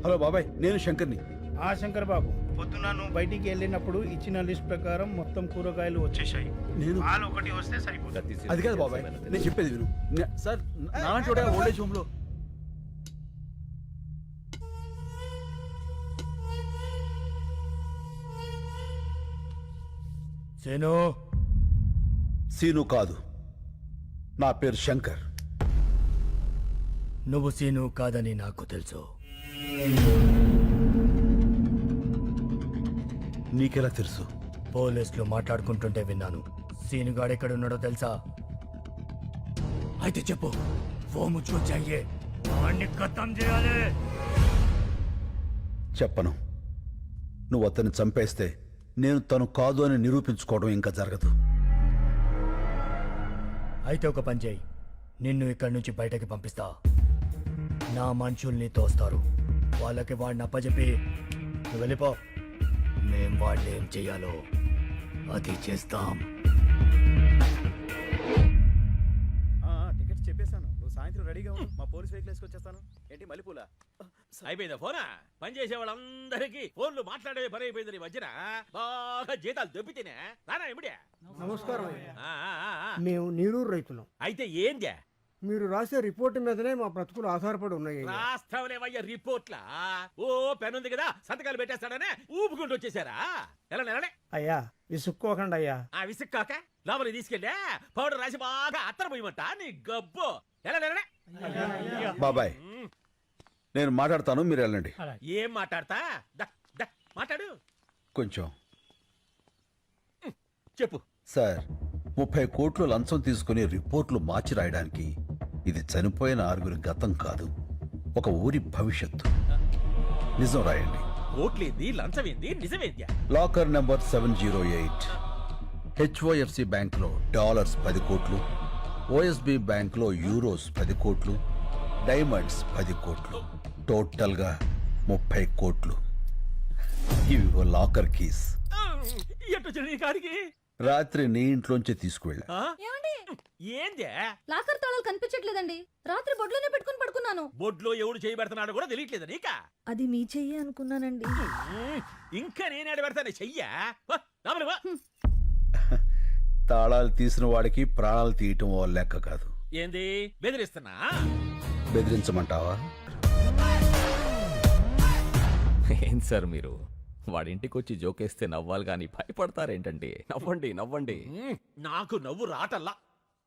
Hello బాబాయ్, నేను శంకర్ని. ఆ శంకర్ బాబు, పొద్దున నువ్వు బయటికి వెళ్ళినప్పుడు ఇచ్చిన లిస్ట్ ప్రకారం మొత్తం కూరగాయలు వచ్చేసాయి. నేను పాలు ఒకటి వస్తే సరిపోతుంది. అది కాదు బాబాయ్, నేను చెప్పేది విను. సార్ నాలాంటి వాడే ఓల్డేజ్ హోమ్ లో. సేను, సీను కాదు, నా పేరు శంకర్. నువ్వు సీను కాదని నాకు తెలుసు. నీకెలా తెలుసు? పోలీసులు మాట్లాడుకుంటుంటే విన్నాను. సీను గాడు ఎక్కడున్నాడో తెలుసా? అయితే చెప్పు. ఫోన్ చూచాయే, వాణ్ణి ఖతం చేయాలి. చెప్పను. నువ్వు అతన్ని చంపేస్తే నేను తను కాదు అని నిరూపించుకోవడం ఇంకా జరగదు. అయితే ఒక పని చేయి, నిన్ను ఇక్కడి నుంచి బయటకి పంపిస్తా. నా మనుషుల్ని తోస్తారు, వాళ్ళకి వాడిని అప్పచెప్పి నువ్వు వెళ్ళిపో. మేం వాళ్ళు ఏం చెయ్యాలో అది చేస్తాం. టికెట్స్ చెప్పేశాను, నువ్వు సాయంత్రం రెడీగా ఉండు. మా పోలీస్ వెహికల్ వేసుకొచ్చేస్తాను. ఏంటి మల్లెపూల? అయిపోయిందా ఫోనా? పనిచేసే వాళ్ళందరికీ ఫోన్లు మాట్లాడే పని అయిపోయింది. ఈ మధ్యన బాగా జీతాలు దొబ్బితేనే రానా ఇమిడే. నమస్కారం. ఆ, ఆ, ఆ, ఆ. మేము నీరూరు రైతులం. అయితే ఏందే మీరు రాసే రిపోర్ట్ మీదనే మా బ్రతుకులు ఆధారపడి ఉన్నాయి. రాస్తావులేవయ్యా రిపోర్ట్లా? ఓ పెన్ ఉంది కదా, సంతకాలు పెట్టేస్తాడనే ఊపుకుంటూ వచ్చేసారా? ఎలా నెలనే అయ్యా విసుక్కోకండి అయ్యా. ఆ విసుక్కాక లోపలికి తీసుకెళ్ళా పౌడర్ రాసి బాగా అత్తర పోయమంట నీ గబ్బు. ఎలా నెలనే బాబాయ్, నేను మాట్లాడతాను, మీరు వెళ్ళండి. ఏం మాట్లాడతా? దా, దా, మాట్లాడు. కొంచెం చెప్పు. సార్, 30 కోట్లు లంచం తీసుకుని రిపోర్ట్లు మార్చి రాయడానికి ఇది చనిపోయిన 6 గతం కాదు, ఒక ఊరి భవిష్యత్తు. నిజం రాయండి. ఓట్లేంది, లంచమేంది, నిజమేంద్యా? Locker number 708. HOFC బ్యాంక్లో డాలర్స్ 10 కోట్లు, OSB బ్యాంక్లో యూరోస్ 10 కోట్లు, డైమండ్స్ 10 కోట్లు, టోటల్గా 30 కోట్లు. ఇవి లాకర్ కీస్. ఎట్టొచ్చిన నీ కాడికి? రాత్రి నీ ఇంట్లోంచి తీసుకువెళ్ళా. ఆ? ఏమండి? ఏందే? లాకర్ తాళాలు కనిపించట్లేదండి. రాత్రి బొడ్లోనే పెట్టుకుని పడుకున్నాను. బొడ్లో ఎవడు చేయి పెడుతున్నాడో కూడా తెలియట్లేదు నీకా? అది మీ చెయ్యి అనుకున్నానండి. ఇంకా నేనేడ పెడతాను చెయ్యా? వా, లోపలికి వా. తాళాలు తీసిన వాడికి ప్రాణాలు తీయటం ఓ లెక్క కాదు. ఏంది బెదిరిస్తున్నా? బెదిరించమంటావా? ఏం సార్ మీరు వాడింటికి వచ్చి జోకేస్తే నవ్వాలి కానీ భయపడతారేంటండి? నవ్వండి నవ్వండి. నాకు నవ్వు రాటల్లా.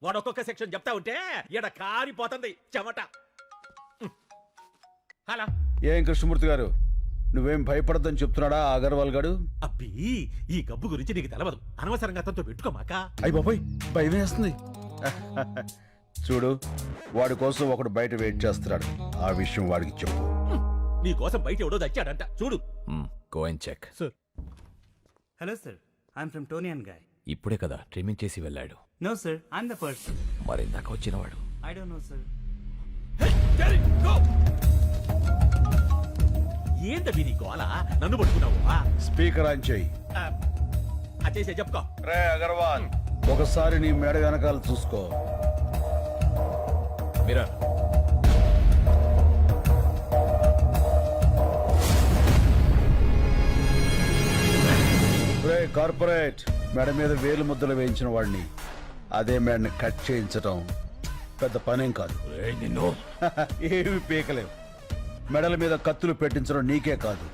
వాడు ఒక్కొక్క సెక్షన్ చెప్తా ఉంటే ఈడ కారిపోతుంది చెమట. హలో, ఏం కృష్ణమూర్తి గారు, నువ్వేం భయపడద్దని చెప్తున్నాడా అగర్వాల్ గాడు? అబ్బి ఈ గబ్బు గురించి నీకు తెలవదు. అనవసరంగా అతనితో పెట్టుకోమాక. అయ్య బాబాయ్, భయం వేస్తుంది. చూడు, వాడి కోసం ఒకడు బయట వెయిట్ చేస్తున్నాడు. ఆ విషయం వాడికి చెప్పు. నీ కోసం బయట ఎవడో దచ్చాడంట చూడు. Go and check. Hello sir, I'm from Tony and Guy. ఇప్పుడే కదా ట్రిమ్మింగ్ చేసి వెళ్ళాడు. No sir, I'm the person. మరిందాక వచ్చినవాడు. I don't know sir. ఏందబ్బి నీ గోల? నన్ను పట్టుకున్నావు? స్పీకర్ ఆన్ చేయి. అచ్చేసే చెప్పుకో. రే అగర్వాల్, ఒకసారి నీ మేడ వెనకాల చూసుకో. మీరా రే కార్పొరేట్, మేడ మీద వేలు ముద్దలు వేయించిన వాడిని అదే మేడని కట్ చేయించడం పెద్ద పనేం కాదు. నిన్ను ఏమి పీకలేవు. మెడల మీద కత్తులు పెట్టించడం నీకే కాదు,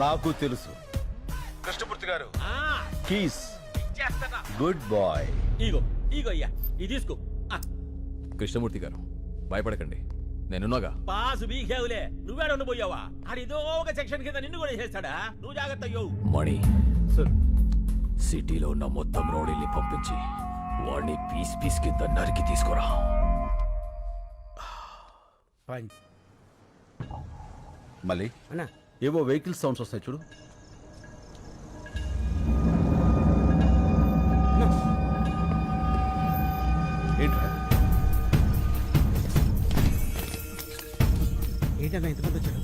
నాకు తెలుసు. కృష్ణమూర్తి గారు, ఆ, కీస్. ఇచ్చేస్తానా? Good boy. ఇగో ఇగో అయ్యా, ఇది తీసుకో. ఆ, కృష్ణమూర్తి గారు భయపడకండి, నేనున్నాగా. పాసు బీకేవులే, నువ్వేడ ఉండిపోయావా? ఆడిదో ఒక సెక్షన్ కింద నిన్ను కూడా చేస్తాడా? నువ్వు జాగ్రత్త అయ్యో. మణి సిటీలో ఉన్న మొత్తం రౌడీల్ని పంపించి వాడిని పీస్ పీస్ కింద నరికి తీసుకురా. మళ్ళీ అన్నా ఏవో వెహికల్ సౌండ్స్ వస్తాయి చూడు. ఏంట్రా? ఏంటన్నా ఇంతమంది వచ్చాడు?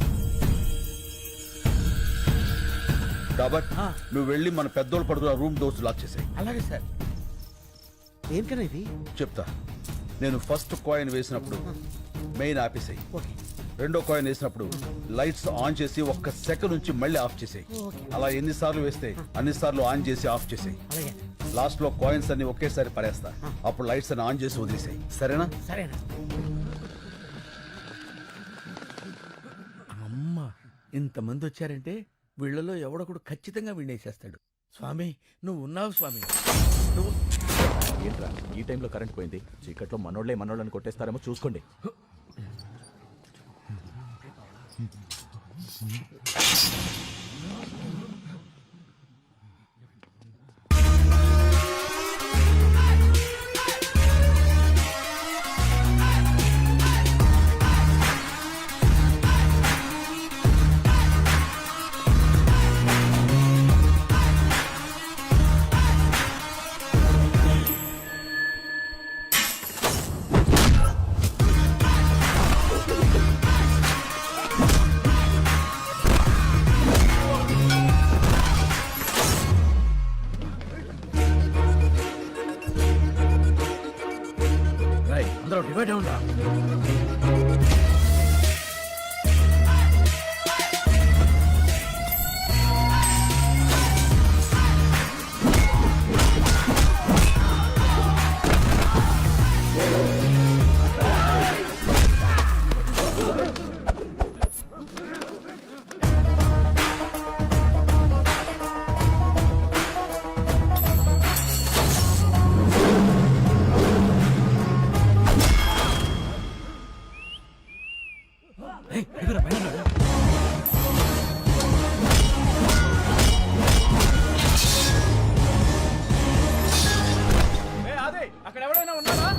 కాబట్టి నువ్వు వెళ్ళి మన పెద్దోళ్ళు పడుకున్న రూమ్ డోర్స్ లాక్ చేసాయి. అలాగే సార్. ఏంటన్నా ఇది? చెప్తా. నేను ఫస్ట్ కాయిన్ వేసినప్పుడు మెయిన్ ఆపేసాయి. ఓకే. రెండో కాయిన్ వేసినప్పుడు లైట్స్ ఆన్ చేసి ఒక్క సెకండ్ నుంచి మళ్ళీ ఆఫ్ చేసేయి. అలా ఎన్నిసార్లు వేస్తే అన్నిసార్లు ఆన్ చేసి ఆఫ్ చేసేయి. లాస్ట్ లో కాయిన్స్ అన్ని ఒకేసారి పడేస్తా. అప్పుడు లైట్స్ అని ఆన్ చేసి వదిలేసాయి. సరేనా? సరేనా? అమ్మ, ఇంతమంది వచ్చారంటే వీళ్ళలో ఎవడొకడు ఖచ్చితంగా వినేసేస్తాడు. స్వామి నువ్వు ఉన్నావు స్వామి. నువ్వు ఏంట్రా ఈ టైంలో కరెంట్ పోయింది? చీకట్లో మనోళ్ళని కొట్టేస్తారేమో చూసుకోండి. అందరూ డివైడ్ అవునా? అక్కడ ఎవరైనా ఉన్నారా?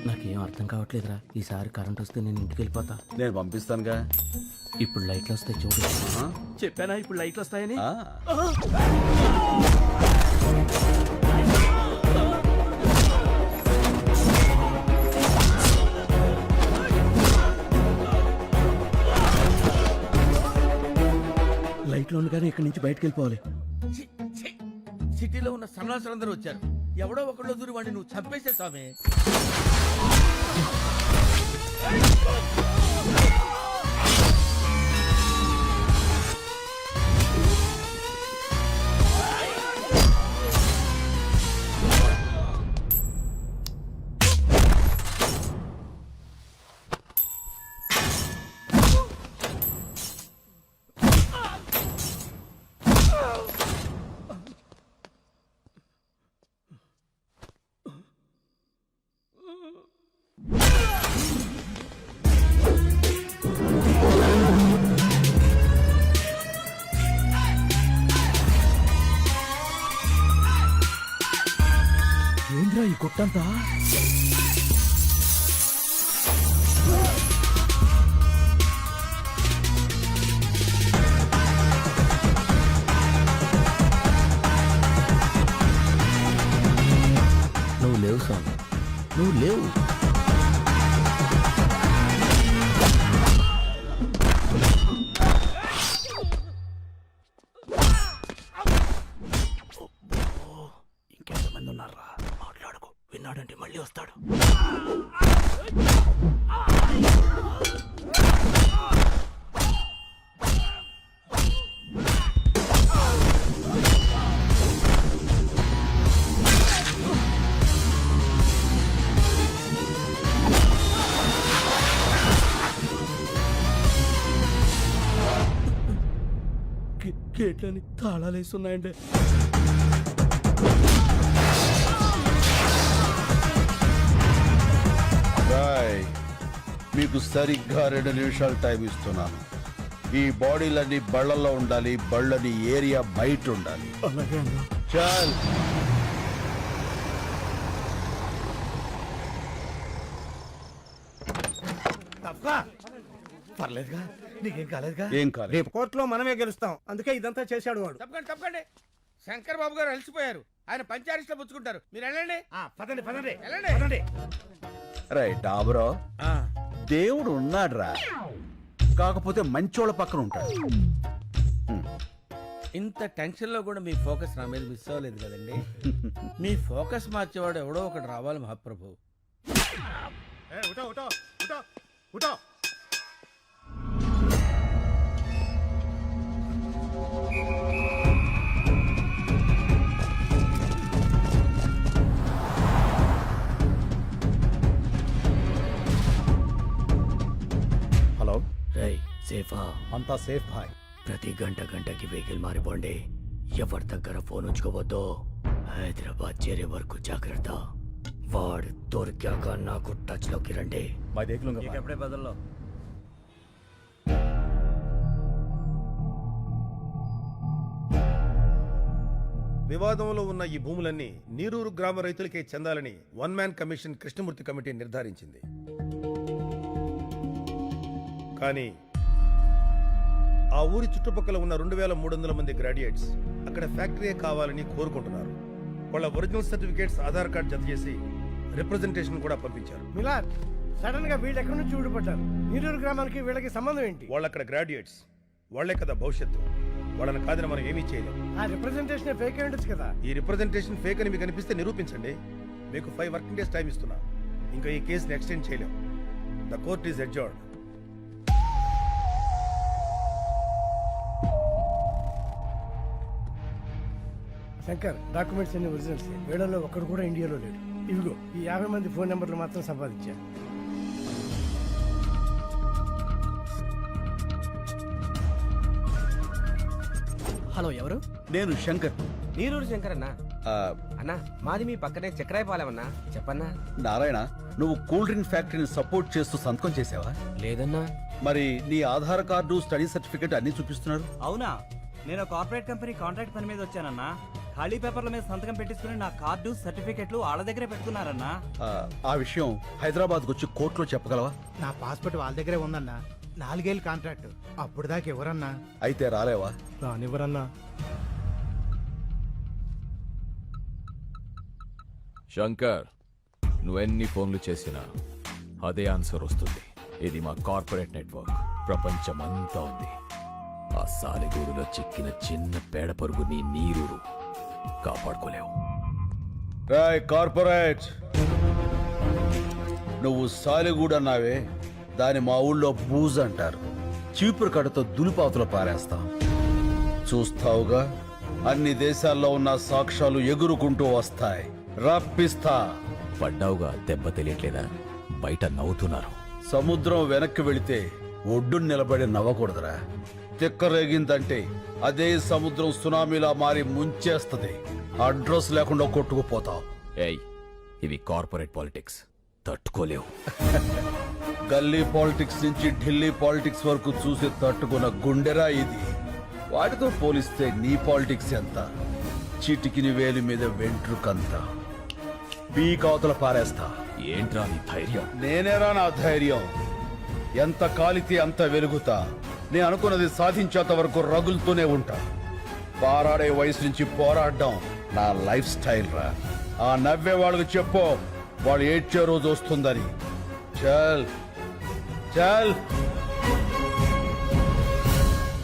నాకేం అర్థం కావట్లేదురా. ఈసారి కరెంట్ వస్తే నేను ఇంటికి వెళ్ళిపోతా. నేను పంపిస్తానుగా. ఇప్పుడు లైట్లు వస్తాయి చూడు. చెప్పానా ఇప్పుడు లైట్లు వస్తాయని? ఆ. లైట్లు ఉండగానే ఇక్కడి నుంచి బయటకు వెళ్ళిపోవాలి. సిటీలో ఉన్న సన్నాసులందరూ వచ్చారు. ఎవడో ఒకళ్ళు దూరి వాడిని నువ్వు చంపేసే స్వామి. ఏంద్రా ఈ కొట్టంతా? నువ్వు లేవు స్వామి, నువ్వు లేవు. ఇంకెంతమంది ఉన్నారా? మాట్లాడుకో, విన్నాడంటే మళ్ళీ వస్తాడు. గేట్లని తాళాలు వేస్తున్నాయండి. మీకు సరిగ్గా 2 నిమిషాలు టైం ఇస్తున్నాను. ఈ బాడీలన్నీ బళ్ళల్లో ఉండాలి. బళ్ళని ఏరియా బయట ఉండాలి. అలాగే అన్నా. చాల్. పర్లేదుగా, నీకేం కాలేదుగా? ఏం కాలేదు. రేపు కోర్టులో మనమే గెలుస్తాం. అందుకే ఇదంతా చేశాడు వాడు. తప్పకండి. శంకర్ బాబు గారు అలసిపోయారు. ఆయన పంచారిస్ట్లో పుచ్చుకుంటారు. మీరు వెళ్ళండి. పదండి పదండి వెళ్ళండి. పదండి. రైట్ డాబరో, దేవుడు ఉన్నాడురా, కాకపోతే మంచోళ్ళ పక్కన ఉంటాడు. ఇంత టెన్షన్ లో కూడా మీ ఫోకస్ నా మీద మిస్ అవ్వలేదు కదండి. మీ ఫోకస్ మార్చేవాడు ఎవడో ఒకటి రావాలి మహాప్రభు. హలో, రేయ్ సేఫా? అంతా సేఫ్ భాయ్. ప్రతి గంటకి వెహికల్ మారిపోండి. ఎవరి దగ్గర ఫోన్ ఉంచుకోవద్దు. హైదరాబాద్ చేరే వరకు జాగ్రత్త. వాడు దొరికాక నాకు టచ్ లోకి రండి. मैं देख लूंगा भाई. कपड़े बदल लो. వివాదంలో ఉన్న ఈ భూములన్నీ నీరూరు గ్రామ రైతులకే చెందాలని one man commission Krishnamurthy committee నిర్ధారించింది. కానీ ఆ ఊరి చుట్టుపక్కల ఉన్న 2300 మంది గ్రాడ్యుయేట్స్ అక్కడ ఫ్యాక్టరీ కావాలని కోరుకుంటున్నారు. వాళ్ళ ఒరిజినల్ సర్టిఫికేట్స్, ఆధార్ కార్డ్ జత చేసి రిప్రజెంటేషన్ కూడా పంపించారు. మిలాద్, సడన్ గా వీళ్ళు ఎక్కడి నుంచి ఊడిపడ్డారు? నీరూరు గ్రామానికి వీళ్ళకి సంబంధం ఏంటి? వాళ్ళు అక్కడ గ్రాడ్యుయేట్స్, వాళ్లే కదా భవిష్యత్తు. వాళ్ళని కాదని మనం ఏమీ చేయలేం. ఆ రిప్రజెంటేషన్ ఫేక్ అయి ఉండొచ్చు కదా. ఈ రిప్రజెంటేషన్ ఫేక్ అని మీకు అనిపిస్తే నిరూపించండి. మీకు 5 వర్కింగ్ డేస్ టైం ఇస్తున్నా. ఇంకా ఈ కేసుని ఎక్స్టెండ్ చేయలేం. The court is adjourned. Shankar, documents అన్ని ఒరిజినల్స్. వీళ్ళలో ఒక్కడు కూడా ఇండియాలో లేడు. ఇవిగో ఈ 50 మంది ఫోన్ నెంబర్లు మాత్రం సంపాదించారు. హలో, ఎవరు? నేను శంకర్. నీరూరు శంకర్ అన్నా. ఆ, అన్నా, మాది మీ పక్కనే చక్రాయపాలెమన్నా. చెప్పన్నా. నారాయణ, నువ్వు కూల్ డ్రింక్ ఫ్యాక్టరీని సపోర్ట్ చేస్తూ సంతకం చేసావా? లేదన్నా. మరి నీ ఆధార్ కార్డు, స్టడీ సర్టిఫికేట్ అన్ని చూపిస్తున్నారు. అవునా? నేను కార్పొరేట్ కంపెనీ కాంట్రాక్ట్ పని మీద వచ్చానన్నా. ఖాళీ పేపర్ల మీద సంతకం పెట్టించుకుని నా కార్డు, సర్టిఫికెట్లు వాళ్ళ దగ్గరే పెట్టుకున్నారన్నా. ఆ విషయం హైదరాబాద్కు వచ్చి కోర్టులో చెప్పగలవా? నా పాస్పోర్ట్ వాళ్ళ దగ్గరే ఉందన్నా. 4 ఏళ్ళ కాంట్రాక్ట్. అప్పుడు దాకా ఎవరన్నా అయితే రాలేవా? రానివ్వరన్నా. శంకర్, నువ్వెన్ని ఫోన్లు చేసినా అదే ఆన్సర్ వస్తుంది. ఇది మా కార్పొరేట్ నెట్వర్క్. ప్రపంచమంతా ఉంది. ఆ సాలెగూడులో చిక్కిన చిన్న పేడ పరుగు నీ నీరూరు కాపాడుకోలేవు. రాయ్ కార్పొరేట్, నువ్వు సాలిగూడు అన్నావే, దాని మా ఊళ్ళో బూజ్ అంటారు. చీపురు కడతో దులిపాతులు పారేస్తాం. చూస్తావుగా, అన్ని దేశాల్లో ఉన్న సాక్ష్యాలు ఎగురుకుంటూ వస్తాయి. రప్పిస్తా. పడ్డావుగా, దెబ్బ తెలియట్లేదా? బయట నవ్వుతున్నారు. సముద్రం వెనక్కి వెళితే ఒడ్డున నిలబడి నవ్వకూడదురా. తిక్కరేగిందంటే అదే సముద్రం సునామీలా మారి ముంచేస్తది. అడ్రస్ లేకుండా కొట్టుకుపోతావు. ఏయ్, ఇవి కార్పొరేట్ పాలిటిక్స్, తట్టుకోలేవు. గల్లీ పాలిటిక్స్ నుంచి ఢిల్లీ పాలిటిక్స్ వరకు చూసి తట్టుకున్న గుండెరా ఇది. వాటితో పోలిస్తే నీ పాలిటిక్స్ ఎంత? చిటికిని వేలి మీద వెంట్రుకంత. పీకావతల పారేస్తా. ఏంట్రా నీ ధైర్యం? నేనేరా నా ధైర్యం. ఎంత కాలితే అంత వెలుగుతా. నేను అనుకున్నది సాధించేంత వరకు రగులుతూనే ఉంటా. పారాడే వయసు నుంచి పోరాడడం నా లైఫ్ స్టైల్ రా. ఆ నవ్వే వాళ్ళకి చెప్పు, వాళ్ళు ఏడ్చే రోజు వస్తుందని. చల్ చల్.